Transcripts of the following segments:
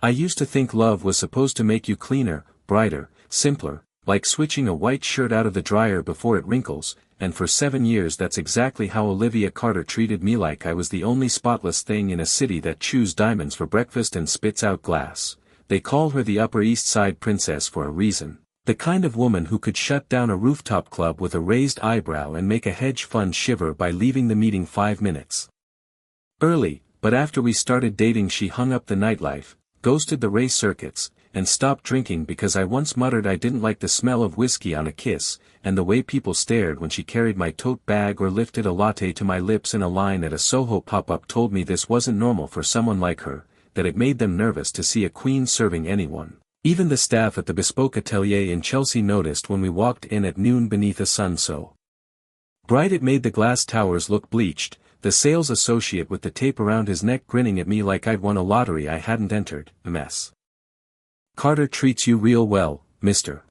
I used to think love was supposed to make you cleaner, brighter, simpler, like switching a white shirt out of the dryer before it wrinkles, and for 7 years that's exactly how Olivia Carter treated me, like I was the only spotless thing in a city that chews diamonds for breakfast and spits out glass. They call her the Upper East Side Princess for a reason. The kind of woman who could shut down a rooftop club with a raised eyebrow and make a hedge fund shiver by leaving the meeting 5 minutes early, but after we started dating she hung up the nightlife, ghosted the race circuits, and stopped drinking because I once muttered I didn't like the smell of whiskey on a kiss, and the way people stared when she carried my tote bag or lifted a latte to my lips in a line at a Soho pop-up told me this wasn't normal for someone like her, that it made them nervous to see a queen serving anyone. Even the staff at the bespoke atelier in Chelsea noticed when we walked in at noon beneath a sun so bright it made the glass towers look bleached, the sales associate with the tape around his neck grinning at me like I'd won a lottery I hadn't entered. Ms. Carter treats you real well, Mr.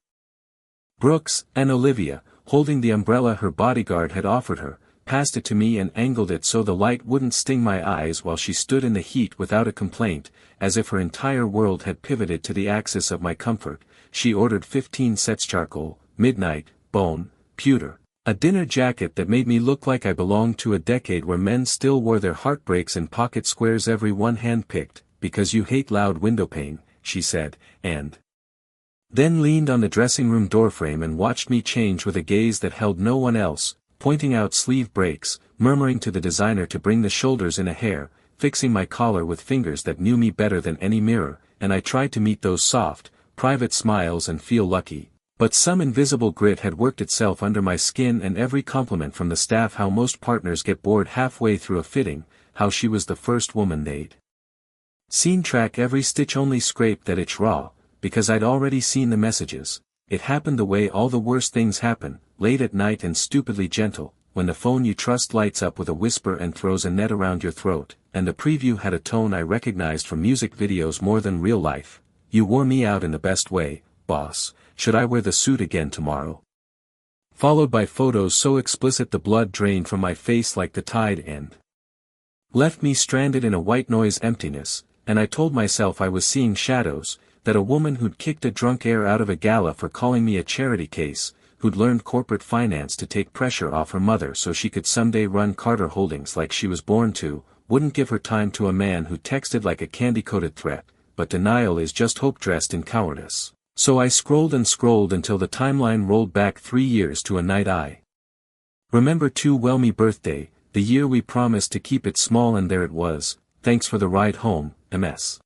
Brooks, and Olivia, holding the umbrella her bodyguard had offered her, passed it to me and angled it so the light wouldn't sting my eyes while she stood in the heat without a complaint, as if her entire world had pivoted to the axis of my comfort. She ordered 15 sets charcoal, midnight, bone, pewter, a dinner jacket that made me look like I belonged to a decade where men still wore their heartbreaks in pocket squares, every one hand-picked, because you hate loud windowpane, she said, and then leaned on the dressing room doorframe and watched me change with a gaze that held no one else, pointing out sleeve breaks, murmuring to the designer to bring the shoulders in a hair, fixing my collar with fingers that knew me better than any mirror, and I tried to meet those soft, private smiles and feel lucky. But some invisible grit had worked itself under my skin, and every compliment from the staff how most partners get bored halfway through a fitting, how she was the first woman they'd seen track every stitch only scraped that itch raw, because I'd already seen the messages. It happened the way all the worst things happen, late at night and stupidly gentle, when the phone you trust lights up with a whisper and throws a net around your throat, and the preview had a tone I recognized from music videos more than real life. You wore me out in the best way, boss. Should I wear the suit again tomorrow? Followed by photos so explicit the blood drained from my face like the tide and left me stranded in a white noise emptiness, and I told myself I was seeing shadows, that a woman who'd kicked a drunk air out of a gala for calling me a charity case, who'd learned corporate finance to take pressure off her mother so she could someday run Carter Holdings like she was born to, wouldn't give her time to a man who texted like a candy-coated threat, but denial is just hope dressed in cowardice. So I scrolled and scrolled until the timeline rolled back 3 years to a night I remember too well, me birthday, the year we promised to keep it small, and there it was. Thanks for the ride home, Ms.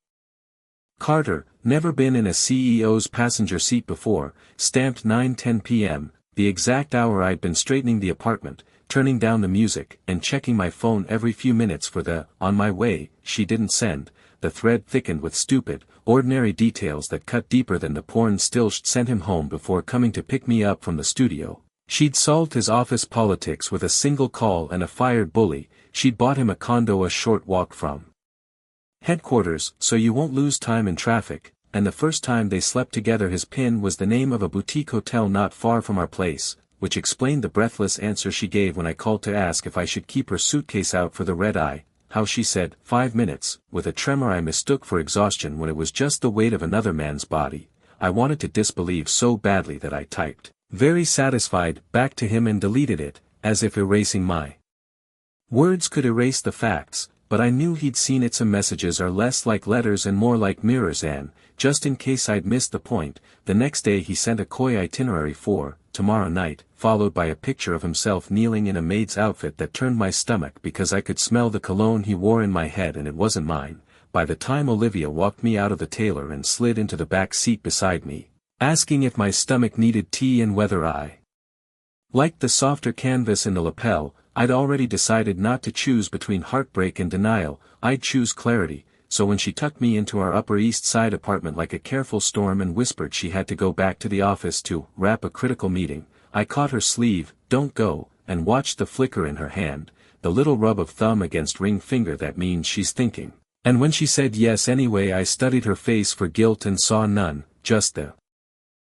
Carter. Never been in a CEO's passenger seat before. Stamped 9:10 p.m., the exact hour I'd been straightening the apartment, turning down the music and checking my phone every few minutes for the "on my way" she didn't send. The thread thickened with stupid, ordinary details that cut deeper than the porn still she'd sent him home before coming to pick me up from the studio. She'd solved his office politics with a single call and a fired bully. She'd bought him a condo a short walk from headquarters, so you won't lose time in traffic, and the first time they slept together his pin was the name of a boutique hotel not far from our place, which explained the breathless answer she gave when I called to ask if I should keep her suitcase out for the red eye. How she said, 5 minutes, with a tremor I mistook for exhaustion when it was just the weight of another man's body. I wanted to disbelieve so badly that I typed, very satisfied, back to him and deleted it, as if erasing my words could erase the facts, but I knew he'd seen it. Some messages are less like letters and more like mirrors, and, just in case I'd missed the point, the next day he sent a coy itinerary for tomorrow night, followed by a picture of himself kneeling in a maid's outfit that turned my stomach because I could smell the cologne he wore in my head and it wasn't mine. By the time Olivia walked me out of the tailor and slid into the back seat beside me, asking if my stomach needed tea and whether I liked the softer canvas in the lapel, I'd already decided not to choose between heartbreak and denial. I'd choose clarity. So when she tucked me into our Upper East Side apartment like a careful storm and whispered she had to go back to the office to wrap a critical meeting, I caught her sleeve, "Don't go," and watched the flicker in her hand, the little rub of thumb against ring finger that means she's thinking. And when she said yes anyway, I studied her face for guilt and saw none, just the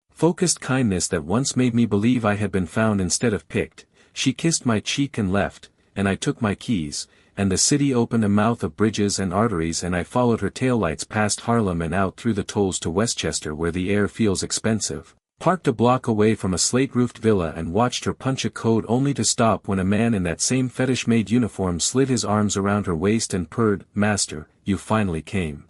focused kindness that once made me believe I had been found instead of picked. She kissed my cheek and left, and I took my keys, and the city opened a mouth of bridges and arteries, and I followed her taillights past Harlem and out through the tolls to Westchester where the air feels expensive. Parked a block away from a slate-roofed villa and watched her punch a code only to stop when a man in that same fetish-made uniform slid his arms around her waist and purred, "Master, you finally came."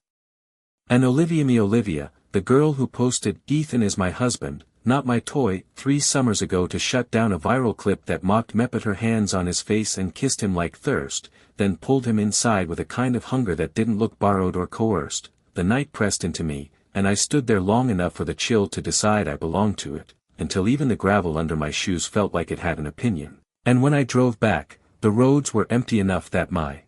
And Olivia, the girl who posted, "Ethan is my husband, not my toy," 3 summers ago to shut down a viral clip that mocked me, put her hands on his face and kissed him like thirst, then pulled him inside with a kind of hunger that didn't look borrowed or coerced. The night pressed into me, and I stood there long enough for the chill to decide I belonged to it, until even the gravel under my shoes felt like it had an opinion. And when I drove back, the roads were empty enough that my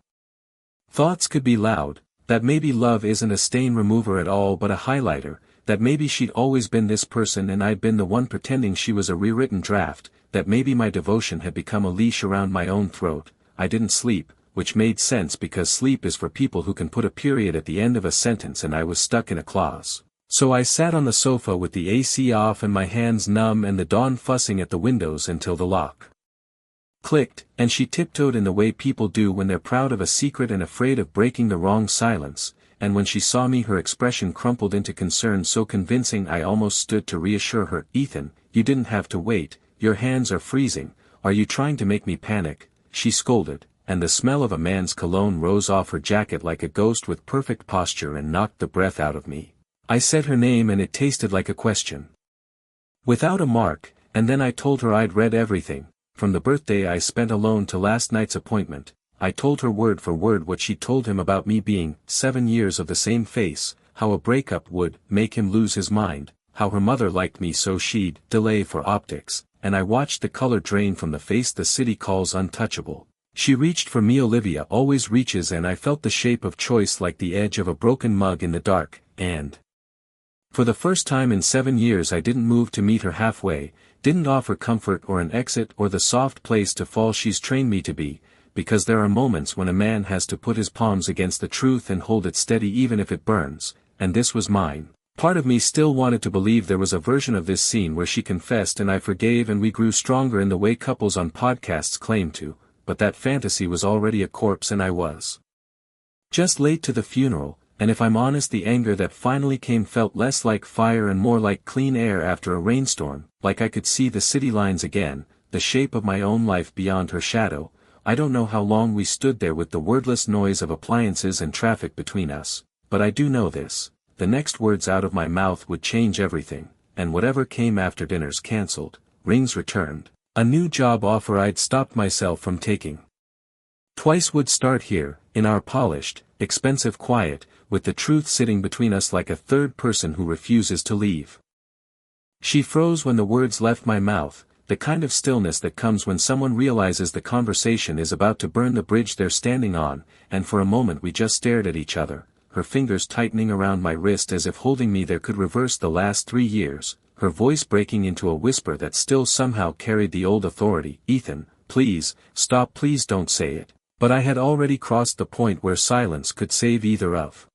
thoughts could be loud, that maybe love isn't a stain remover at all but a highlighter, that maybe she'd always been this person and I'd been the one pretending she was a rewritten draft, that maybe my devotion had become a leash around my own throat. I didn't sleep, which made sense because sleep is for people who can put a period at the end of a sentence, and I was stuck in a clause. So I sat on the sofa with the AC off and my hands numb and the dawn fussing at the windows until the lock clicked, and she tiptoed in the way people do when they're proud of a secret and afraid of breaking the wrong silence, and when she saw me her expression crumpled into concern so convincing I almost stood to reassure her. "Ethan, you didn't have to wait, your hands are freezing, are you trying to make me panic?" she scolded, and the smell of a man's cologne rose off her jacket like a ghost with perfect posture and knocked the breath out of me. I said her name and it tasted like a question without a mark, and then I told her I'd read everything, from the birthday I spent alone to last night's appointment. I told her word for word what she told him about me being 7 years of the same face, how a breakup would make him lose his mind, how her mother liked me so she'd delay for optics, and I watched the color drain from the face the city calls untouchable. She reached for me, Olivia always reaches, and I felt the shape of choice like the edge of a broken mug in the dark, and for the first time in 7 years I didn't move to meet her halfway, didn't offer comfort or an exit or the soft place to fall she's trained me to be, because there are moments when a man has to put his palms against the truth and hold it steady even if it burns, and this was mine. Part of me still wanted to believe there was a version of this scene where she confessed and I forgave and we grew stronger in the way couples on podcasts claim to, but that fantasy was already a corpse and I was just late to the funeral. And if I'm honest, the anger that finally came felt less like fire and more like clean air after a rainstorm, like I could see the city lines again, the shape of my own life beyond her shadow. I don't know how long we stood there with the wordless noise of appliances and traffic between us, but I do know this: the next words out of my mouth would change everything, and whatever came after dinner's cancelled, rings returned, a new job offer I'd stopped myself from taking twice would start here, in our polished, expensive quiet, with the truth sitting between us like a third person who refuses to leave. She froze when the words left my mouth, the kind of stillness that comes when someone realizes the conversation is about to burn the bridge they're standing on, and for a moment we just stared at each other, her fingers tightening around my wrist as if holding me there could reverse the last 3 years, her voice breaking into a whisper that still somehow carried the old authority. "Ethan, please, stop, please don't say it." But I had already crossed the point where silence could save either of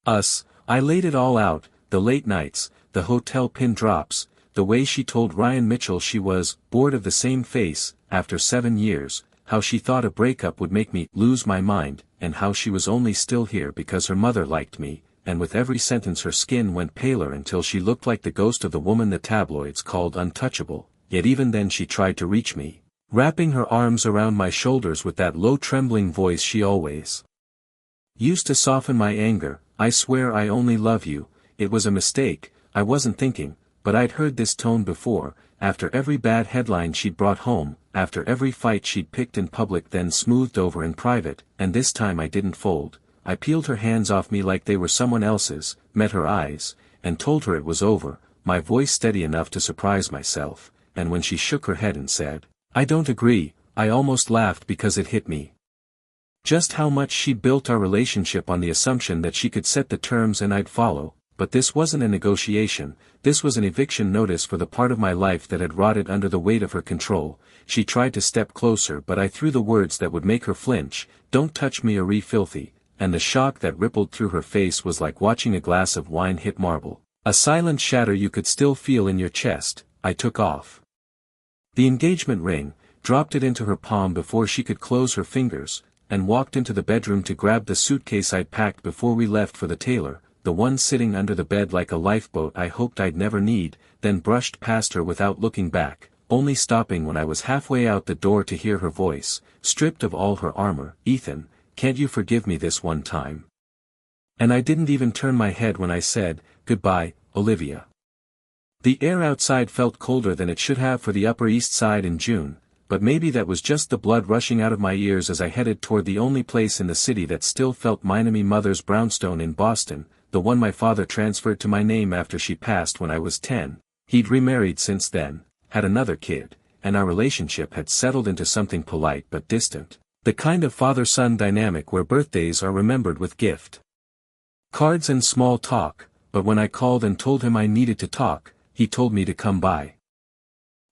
us. I laid it all out, the late nights, the hotel pin drops, the way she told Ryan Mitchell she was bored of the same face, after 7 years, how she thought a breakup would make me lose my mind, and how she was only still here because her mother liked me, and with every sentence her skin went paler until she looked like the ghost of the woman the tabloids called untouchable, yet even then she tried to reach me, wrapping her arms around my shoulders with that low trembling voice she always used to soften my anger. "I swear I only love you, it was a mistake, I wasn't thinking," but I'd heard this tone before, after every bad headline she'd brought home, after every fight she'd picked in public then smoothed over in private, and this time I didn't fold. I peeled her hands off me like they were someone else's, met her eyes, and told her it was over, my voice steady enough to surprise myself, and when she shook her head and said, "I don't agree," I almost laughed because it hit me just how much she'd built our relationship on the assumption that she could set the terms and I'd follow. But this wasn't a negotiation, this was an eviction notice for the part of my life that had rotted under the weight of her control. She tried to step closer but I threw the words that would make her flinch, "Don't touch me or filthy," and the shock that rippled through her face was like watching a glass of wine hit marble, a silent shatter you could still feel in your chest. I took off the engagement ring, dropped it into her palm before she could close her fingers, and walked into the bedroom to grab the suitcase I'd packed before we left for the tailor, the one sitting under the bed like a lifeboat I hoped I'd never need, then brushed past her without looking back, only stopping when I was halfway out the door to hear her voice, stripped of all her armor. "Ethan, can't you forgive me this one time?" And I didn't even turn my head when I said, "Goodbye, Olivia." The air outside felt colder than it should have for the Upper East Side in June, but maybe that was just the blood rushing out of my ears as I headed toward the only place in the city that still felt my mother's brownstone in Boston, the one my father transferred to my name after she passed when I was 10. He'd remarried since then, had another kid, and our relationship had settled into something polite but distant, the kind of father-son dynamic where birthdays are remembered with gift cards and small talk, but when I called and told him I needed to talk, he told me to come by.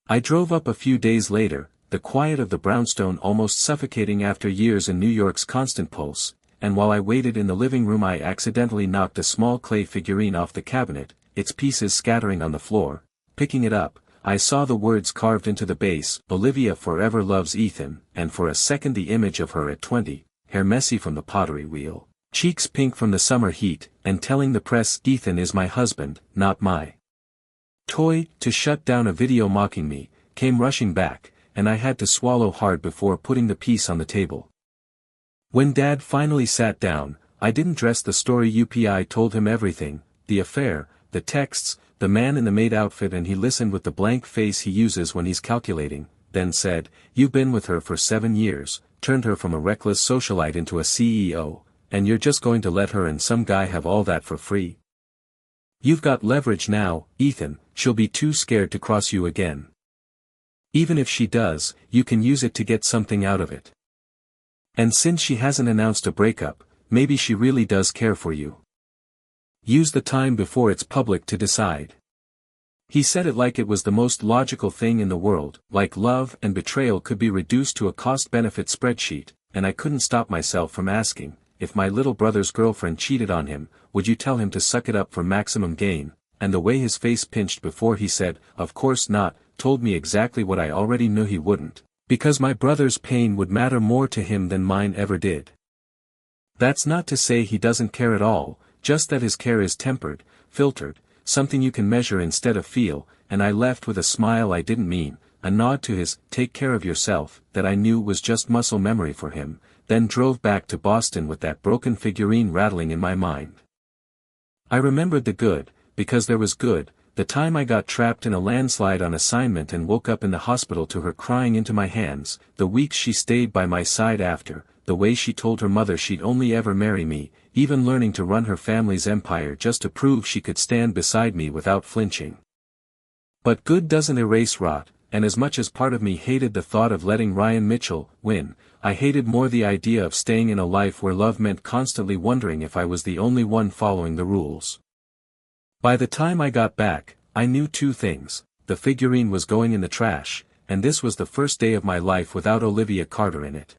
I drove up a few days later, the quiet of the brownstone almost suffocating after years in New York's constant pulse, and while I waited in the living room I accidentally knocked a small clay figurine off the cabinet, its pieces scattering on the floor. Picking it up, I saw the words carved into the base, "Olivia forever loves Ethan," and for a second the image of her at 20, hair messy from the pottery wheel, cheeks pink from the summer heat, and telling the press, "Ethan is my husband, not my toy," to shut down a video mocking me, came rushing back, and I had to swallow hard before putting the piece on the table. When Dad finally sat down, I didn't dress the story up. I told him everything, the affair, the texts, the man in the maid outfit, and he listened with the blank face he uses when he's calculating, then said, "You've been with her for 7 years, turned her from a reckless socialite into a CEO, and you're just going to let her and some guy have all that for free? You've got leverage now, Ethan, she'll be too scared to cross you again. Even if she does, you can use it to get something out of it. And since she hasn't announced a breakup, maybe she really does care for you. Use the time before it's public to decide." He said it like it was the most logical thing in the world, like love and betrayal could be reduced to a cost-benefit spreadsheet, and I couldn't stop myself from asking, if my little brother's girlfriend cheated on him, would you tell him to suck it up for maximum gain? And the way his face pinched before he said, "Of course not," told me exactly what I already knew he wouldn't, because my brother's pain would matter more to him than mine ever did. That's not to say he doesn't care at all, just that his care is tempered, filtered, something you can measure instead of feel, and I left with a smile I didn't mean, a nod to his "take care of yourself" that I knew was just muscle memory for him, then drove back to Boston with that broken figurine rattling in my mind. I remembered the good, because there was good, the time I got trapped in a landslide on assignment and woke up in the hospital to her crying into my hands, the weeks she stayed by my side after, the way she told her mother she'd only ever marry me, even learning to run her family's empire just to prove she could stand beside me without flinching. But good doesn't erase rot, and as much as part of me hated the thought of letting Ryan Mitchell win, I hated more the idea of staying in a life where love meant constantly wondering if I was the only one following the rules. By the time I got back, I knew 2 things: the figurine was going in the trash, and this was the first day of my life without Olivia Carter in it.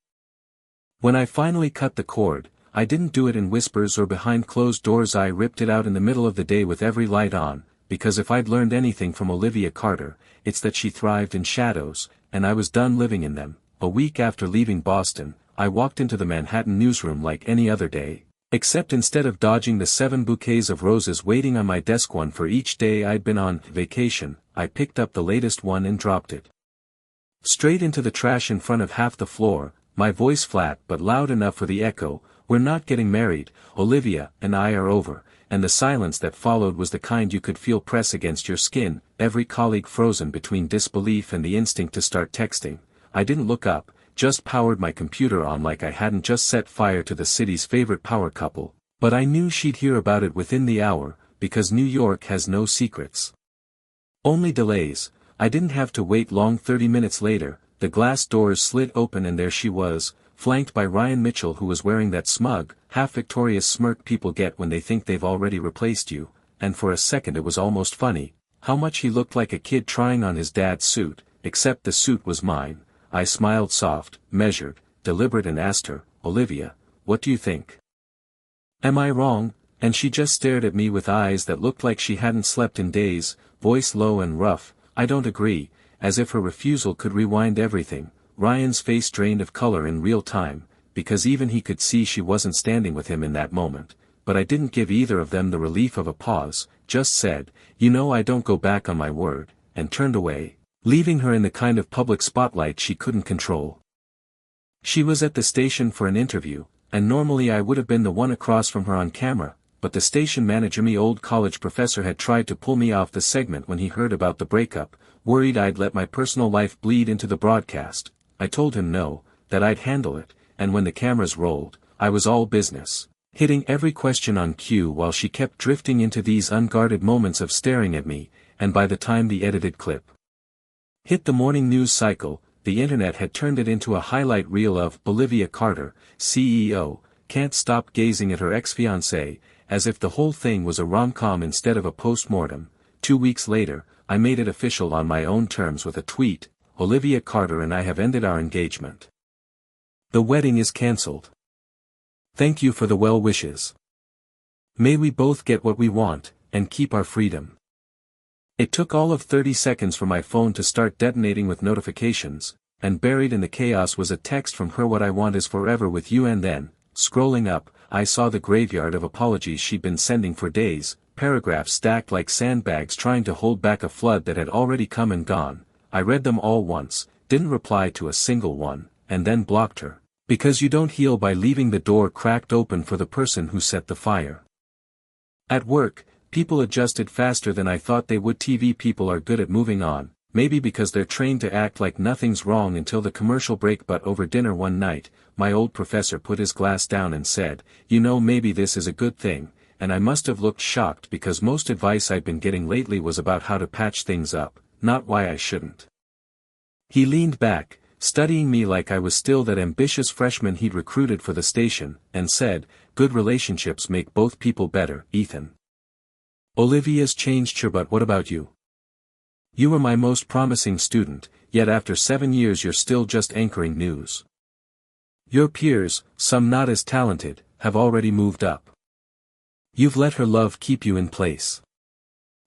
When I finally cut the cord, I didn't do it in whispers or behind closed doors. I ripped it out in the middle of the day with every light on, because if I'd learned anything from Olivia Carter, it's that she thrived in shadows, and I was done living in them. A week after leaving Boston, I walked into the Manhattan newsroom like any other day. Except instead of dodging the 7 bouquets of roses waiting on my desk, one for each day I'd been on vacation, I picked up the latest one and dropped it straight into the trash in front of half the floor, my voice flat but loud enough for the echo. "We're not getting married, Olivia and I are over," and the silence that followed was the kind you could feel press against your skin, every colleague frozen between disbelief and the instinct to start texting. I didn't look up, just powered my computer on like I hadn't just set fire to the city's favorite power couple, but I knew she'd hear about it within the hour, because New York has no secrets. Only delays. I didn't have to wait long. 30 minutes later, the glass doors slid open and there she was, flanked by Ryan Mitchell, who was wearing that smug, half-victorious smirk people get when they think they've already replaced you, and for a second it was almost funny, how much he looked like a kid trying on his dad's suit, except the suit was mine. I smiled soft, measured, deliberate and asked her, "Olivia, what do you think? Am I wrong?" And she just stared at me with eyes that looked like she hadn't slept in days, voice low and rough, "I don't agree," as if her refusal could rewind everything. Ryan's face drained of color in real time, because even he could see she wasn't standing with him in that moment, but I didn't give either of them the relief of a pause, just said, "You know I don't go back on my word," and turned away, leaving her in the kind of public spotlight she couldn't control. She was at the station for an interview, and normally I would have been the one across from her on camera, but the station manager, me old college professor, had tried to pull me off the segment when he heard about the breakup, worried I'd let my personal life bleed into the broadcast. I told him no, that I'd handle it, and when the cameras rolled, I was all business, hitting every question on cue while she kept drifting into these unguarded moments of staring at me, and by the time the edited clip hit the morning news cycle, the internet had turned it into a highlight reel of Olivia Carter, CEO, can't stop gazing at her ex-fiancé, as if the whole thing was a rom-com instead of a post-mortem. 2 weeks later, I made it official on my own terms with a tweet, "Olivia Carter and I have ended our engagement. The wedding is cancelled. Thank you for the well wishes. May we both get what we want, and keep our freedom." It took all of 30 seconds for my phone to start detonating with notifications, and buried in the chaos was a text from her, "What I want is forever with you," and then, scrolling up, I saw the graveyard of apologies she'd been sending for days, paragraphs stacked like sandbags trying to hold back a flood that had already come and gone. I read them all once, didn't reply to a single one, and then blocked her, because you don't heal by leaving the door cracked open for the person who set the fire. At work, people adjusted faster than I thought they would. TV people are good at moving on, maybe because they're trained to act like nothing's wrong until the commercial break. But over dinner one night, my old professor put his glass down and said, "You know, maybe this is a good thing," and I must have looked shocked because most advice I'd been getting lately was about how to patch things up, not why I shouldn't. He leaned back, studying me like I was still that ambitious freshman he'd recruited for the station, and said, "Good relationships make both people better, Ethan. Olivia's changed her, but what about you? You were my most promising student, yet after 7 years you're still just anchoring news. Your peers, some not as talented, have already moved up. You've let her love keep you in place."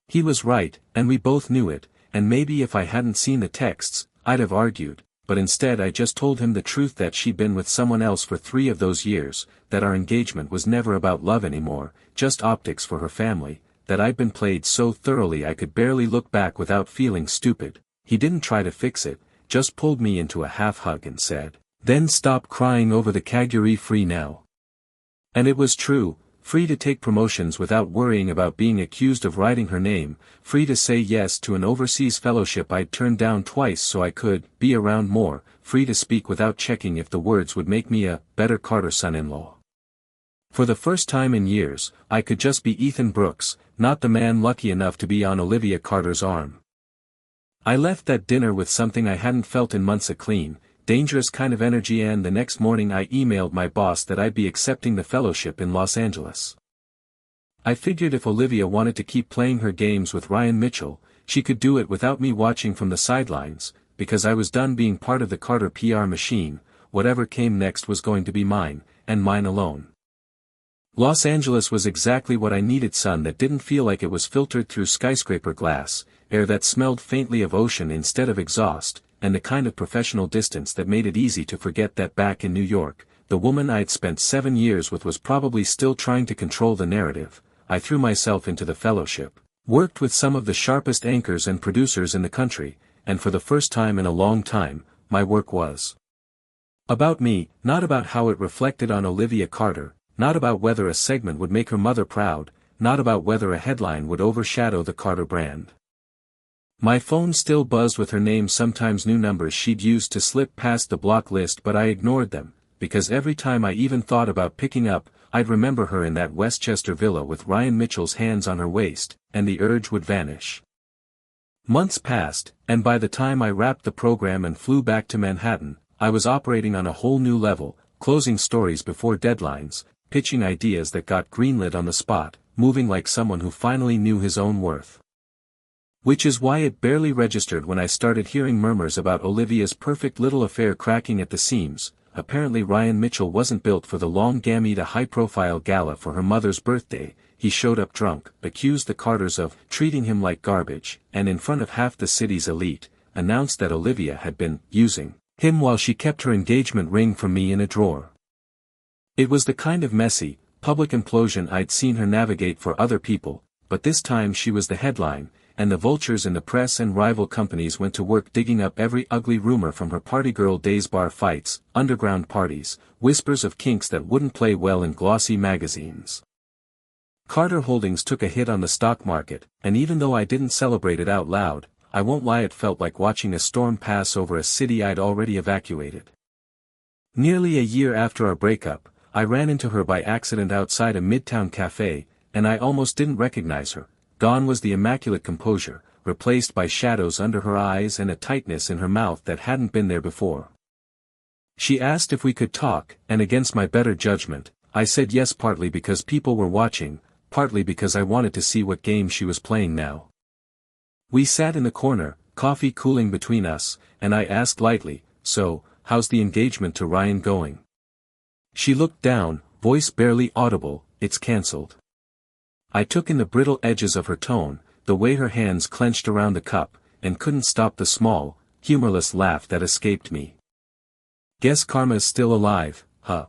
He was right, and we both knew it, and maybe if I hadn't seen the texts, I'd have argued, but instead I just told him the truth, that she'd been with someone else for 3 of those years, that our engagement was never about love anymore, just optics for her family, that I'd been played so thoroughly I could barely look back without feeling stupid. He didn't try to fix it, just pulled me into a half hug and said, "Then stop crying over the Calgary, free now." And it was true, free to take promotions without worrying about being accused of writing her name, free to say yes to an overseas fellowship I'd turned down twice so I could be around more, free to speak without checking if the words would make me a better Carter son-in-law. For the first time in years, I could just be Ethan Brooks, not the man lucky enough to be on Olivia Carter's arm. I left that dinner with something I hadn't felt in months, a clean, dangerous kind of energy, and the next morning I emailed my boss that I'd be accepting the fellowship in Los Angeles. I figured if Olivia wanted to keep playing her games with Ryan Mitchell, she could do it without me watching from the sidelines, because I was done being part of the Carter PR machine. Whatever came next was going to be mine, and mine alone. Los Angeles was exactly what I needed: sun that didn't feel like it was filtered through skyscraper glass, air that smelled faintly of ocean instead of exhaust, and the kind of professional distance that made it easy to forget that back in New York, the woman I'd spent 7 years with was probably still trying to control the narrative. I threw myself into the fellowship, worked with some of the sharpest anchors and producers in the country, and for the first time in a long time, my work was about me, not about how it reflected on Olivia Carter, not about whether a segment would make her mother proud, not about whether a headline would overshadow the Carter brand. My phone still buzzed with her name, sometimes new numbers she'd used to slip past the block list, but I ignored them, because every time I even thought about picking up, I'd remember her in that Westchester villa with Ryan Mitchell's hands on her waist, and the urge would vanish. Months passed, and by the time I wrapped the program and flew back to Manhattan, I was operating on a whole new level, closing stories before deadlines, pitching ideas that got greenlit on the spot, moving like someone who finally knew his own worth. Which is why it barely registered when I started hearing murmurs about Olivia's perfect little affair cracking at the seams. Apparently Ryan Mitchell wasn't built for the long game at a high-profile gala for her mother's birthday. He showed up drunk, accused the Carters of treating him like garbage, and in front of half the city's elite, announced that Olivia had been using him while she kept her engagement ring from me in a drawer. It was the kind of messy, public implosion I'd seen her navigate for other people, but this time she was the headline, and the vultures in the press and rival companies went to work digging up every ugly rumor from her partygirl days, bar fights, underground parties, whispers of kinks that wouldn't play well in glossy magazines. Carter Holdings took a hit on the stock market, and even though I didn't celebrate it out loud, I won't lie, it felt like watching a storm pass over a city I'd already evacuated. Nearly a year after our breakup, I ran into her by accident outside a midtown cafe, and I almost didn't recognize her. Gone was the immaculate composure, replaced by shadows under her eyes and a tightness in her mouth that hadn't been there before. She asked if we could talk, and against my better judgment, I said yes, partly because people were watching, partly because I wanted to see what game she was playing now. We sat in the corner, coffee cooling between us, and I asked lightly, "So, how's the engagement to Ryan going?" She looked down, voice barely audible, "It's cancelled." I took in the brittle edges of her tone, the way her hands clenched around the cup, and couldn't stop the small, humorless laugh that escaped me. "Guess karma's still alive, huh?"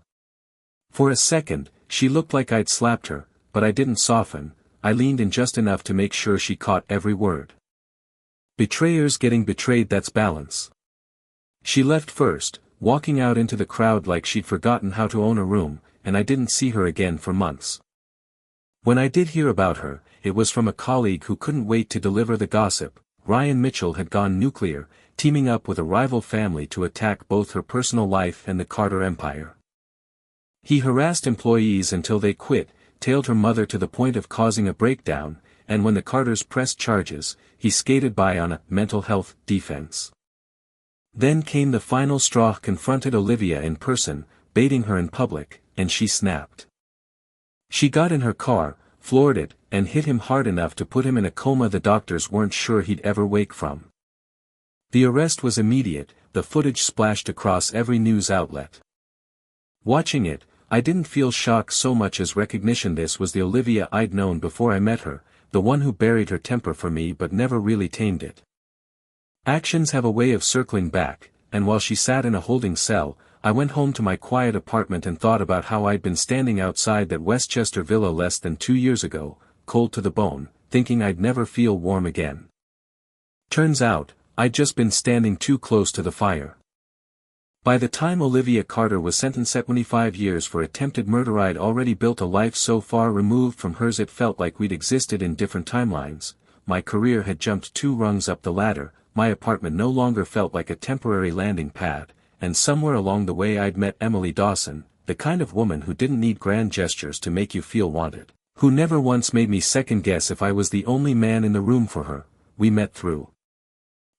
For a second, she looked like I'd slapped her, but I didn't soften. I leaned in just enough to make sure she caught every word. Betrayers getting betrayed, that's balance. She left first, walking out into the crowd like she'd forgotten how to own a room, and I didn't see her again for months. When I did hear about her, it was from a colleague who couldn't wait to deliver the gossip. Ryan Mitchell had gone nuclear, teaming up with a rival family to attack both her personal life and the Carter empire. He harassed employees until they quit, tailed her mother to the point of causing a breakdown, and when the Carters pressed charges, he skated by on a mental health defense. Then came the final straw, confronted Olivia in person, baiting her in public, and she snapped. She got in her car, floored it, and hit him hard enough to put him in a coma the doctors weren't sure he'd ever wake from. The arrest was immediate, the footage splashed across every news outlet. Watching it, I didn't feel shock so much as recognition. This was the Olivia I'd known before I met her, the one who buried her temper for me but never really tamed it. Actions have a way of circling back, and while she sat in a holding cell, I went home to my quiet apartment and thought about how I'd been standing outside that Westchester villa less than 2 years ago, cold to the bone, thinking I'd never feel warm again. Turns out, I'd just been standing too close to the fire. By the time Olivia Carter was sentenced at 25 years for attempted murder, I'd already built a life so far removed from hers it felt like we'd existed in different timelines. My career had jumped 2 rungs up the ladder, my apartment no longer felt like a temporary landing pad, and somewhere along the way I'd met Emily Dawson, the kind of woman who didn't need grand gestures to make you feel wanted, who never once made me second guess if I was the only man in the room for her. We met through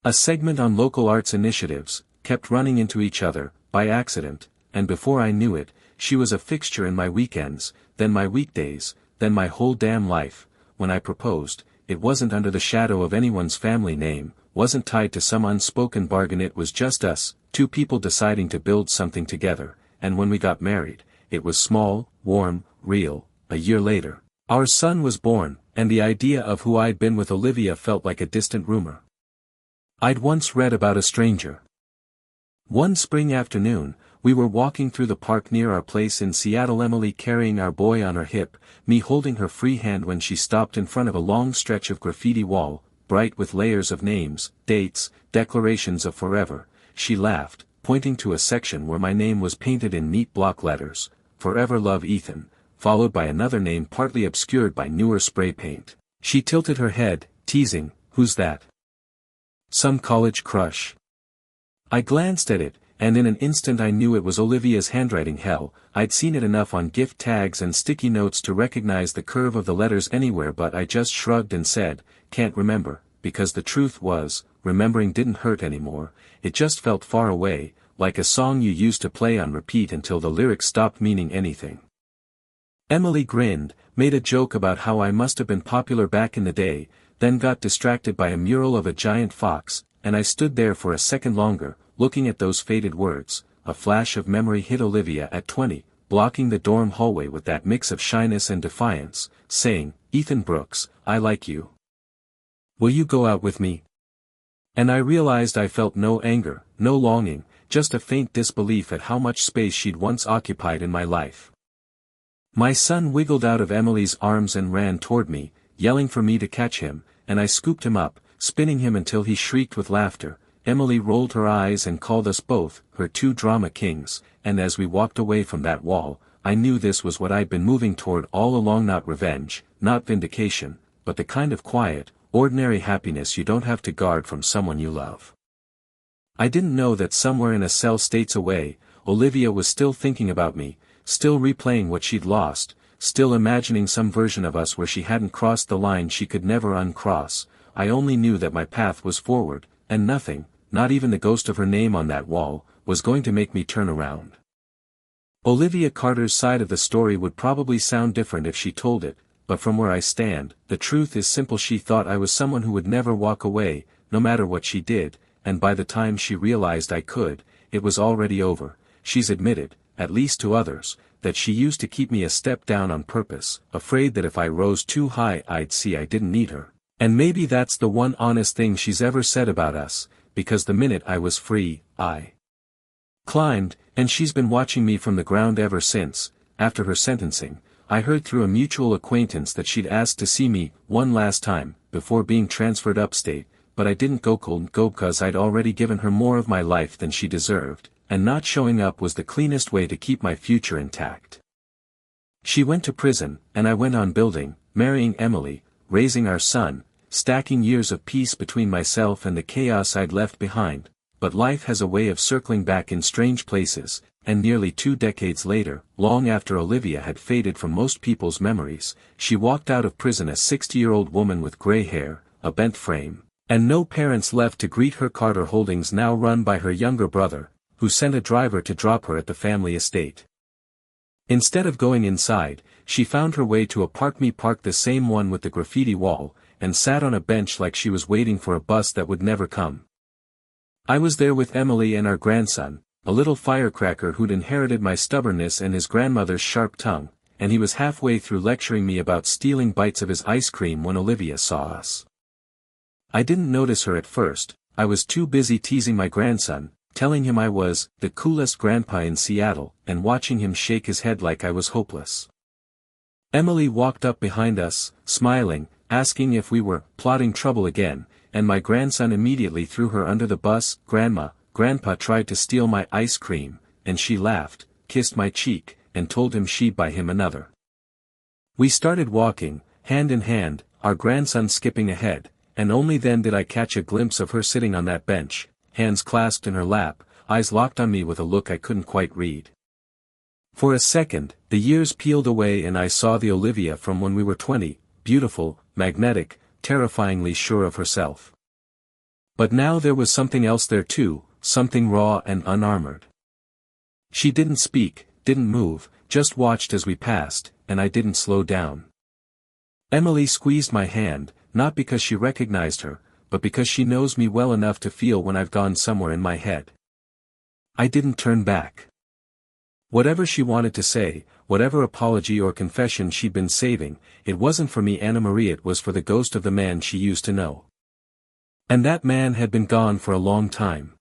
a segment on local arts initiatives, kept running into each other, by accident, and before I knew it, she was a fixture in my weekends, then my weekdays, then my whole damn life. When I proposed, it wasn't under the shadow of anyone's family name, wasn't tied to some unspoken bargain. It was just us, 2 people deciding to build something together, and when we got married, it was small, warm, real. A year later, our son was born, and the idea of who I'd been with Olivia felt like a distant rumor I'd once read about a stranger. One spring afternoon, we were walking through the park near our place in Seattle, Emily carrying our boy on her hip, me holding her free hand, when she stopped in front of a long stretch of graffiti wall, bright with layers of names, dates, declarations of forever. She laughed, pointing to a section where my name was painted in neat block letters, "Forever Love Ethan," followed by another name partly obscured by newer spray paint. She tilted her head, teasing, "Who's that? Some college crush?" I glanced at it, and in an instant I knew it was Olivia's handwriting. Hell, I'd seen it enough on gift tags and sticky notes to recognize the curve of the letters anywhere, but I just shrugged and said, "Can't remember," because the truth was, remembering didn't hurt anymore. It just felt far away, like a song you used to play on repeat until the lyrics stopped meaning anything. Emily grinned, made a joke about how I must have been popular back in the day, then got distracted by a mural of a giant fox, and I stood there for a second longer, looking at those faded words. A flash of memory hit Olivia at 20, blocking the dorm hallway with that mix of shyness and defiance, saying, "Ethan Brooks, I like you. Will you go out with me?" And I realized I felt no anger, no longing, just a faint disbelief at how much space she'd once occupied in my life. My son wiggled out of Emily's arms and ran toward me, yelling for me to catch him, and I scooped him up, spinning him until he shrieked with laughter. Emily rolled her eyes and called us both her two drama kings, and as we walked away from that wall, I knew this was what I'd been moving toward all along, not revenge, not vindication, but the kind of quiet, ordinary happiness you don't have to guard from someone you love. I didn't know that somewhere in a cell states away, Olivia was still thinking about me, still replaying what she'd lost, still imagining some version of us where she hadn't crossed the line she could never uncross. I only knew that my path was forward, and nothing, not even the ghost of her name on that wall, was going to make me turn around. Olivia Carter's side of the story would probably sound different if she told it, but from where I stand, the truth is simple. She thought I was someone who would never walk away, no matter what she did, and by the time she realized I could, it was already over. She's admitted, at least to others, that she used to keep me a step down on purpose, afraid that if I rose too high I'd see I didn't need her. And maybe that's the one honest thing she's ever said about us, because the minute I was free, I climbed, and she's been watching me from the ground ever since. After her sentencing, I heard through a mutual acquaintance that she'd asked to see me one last time, before being transferred upstate, but I didn't go because I'd already given her more of my life than she deserved, and not showing up was the cleanest way to keep my future intact. She went to prison, and I went on building, marrying Emily, raising our son, stacking years of peace between myself and the chaos I'd left behind. But life has a way of circling back in strange places, and nearly 2 decades later, long after Olivia had faded from most people's memories, she walked out of prison a 60-year-old woman with gray hair, a bent frame, and no parents left to greet her. Carter Holdings now run by her younger brother, who sent a driver to drop her at the family estate. Instead of going inside, she found her way to a park, the same one with the graffiti wall, and sat on a bench like she was waiting for a bus that would never come. I was there with Emily and our grandson, a little firecracker who'd inherited my stubbornness and his grandmother's sharp tongue, and he was halfway through lecturing me about stealing bites of his ice cream when Olivia saw us. I didn't notice her at first. I was too busy teasing my grandson, telling him I was the coolest grandpa in Seattle, and watching him shake his head like I was hopeless. Emily walked up behind us, smiling, asking if we were plotting trouble again, and my grandson immediately threw her under the bus. Grandpa tried to steal my ice cream, and she laughed, kissed my cheek, and told him she'd buy him another. We started walking, hand in hand, our grandson skipping ahead, and only then did I catch a glimpse of her sitting on that bench, hands clasped in her lap, eyes locked on me with a look I couldn't quite read. For a second, the years peeled away and I saw the Olivia from when we were 20, beautiful, magnetic, terrifyingly sure of herself. But now there was something else there too, something raw and unarmored. She didn't speak, didn't move, just watched as we passed, and I didn't slow down. Emily squeezed my hand, not because she recognized her, but because she knows me well enough to feel when I've gone somewhere in my head. I didn't turn back. Whatever she wanted to say, whatever apology or confession she'd been saving, it wasn't for me, Anna Marie, it was for the ghost of the man she used to know. And that man had been gone for a long time.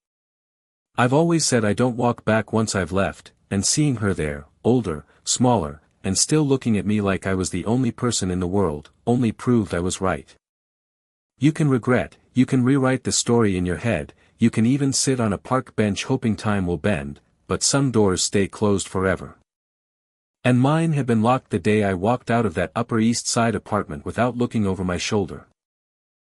I've always said I don't walk back once I've left, and seeing her there, older, smaller, and still looking at me like I was the only person in the world, only proved I was right. You can regret, you can rewrite the story in your head, you can even sit on a park bench hoping time will bend, but some doors stay closed forever. And mine had been locked the day I walked out of that Upper East Side apartment without looking over my shoulder.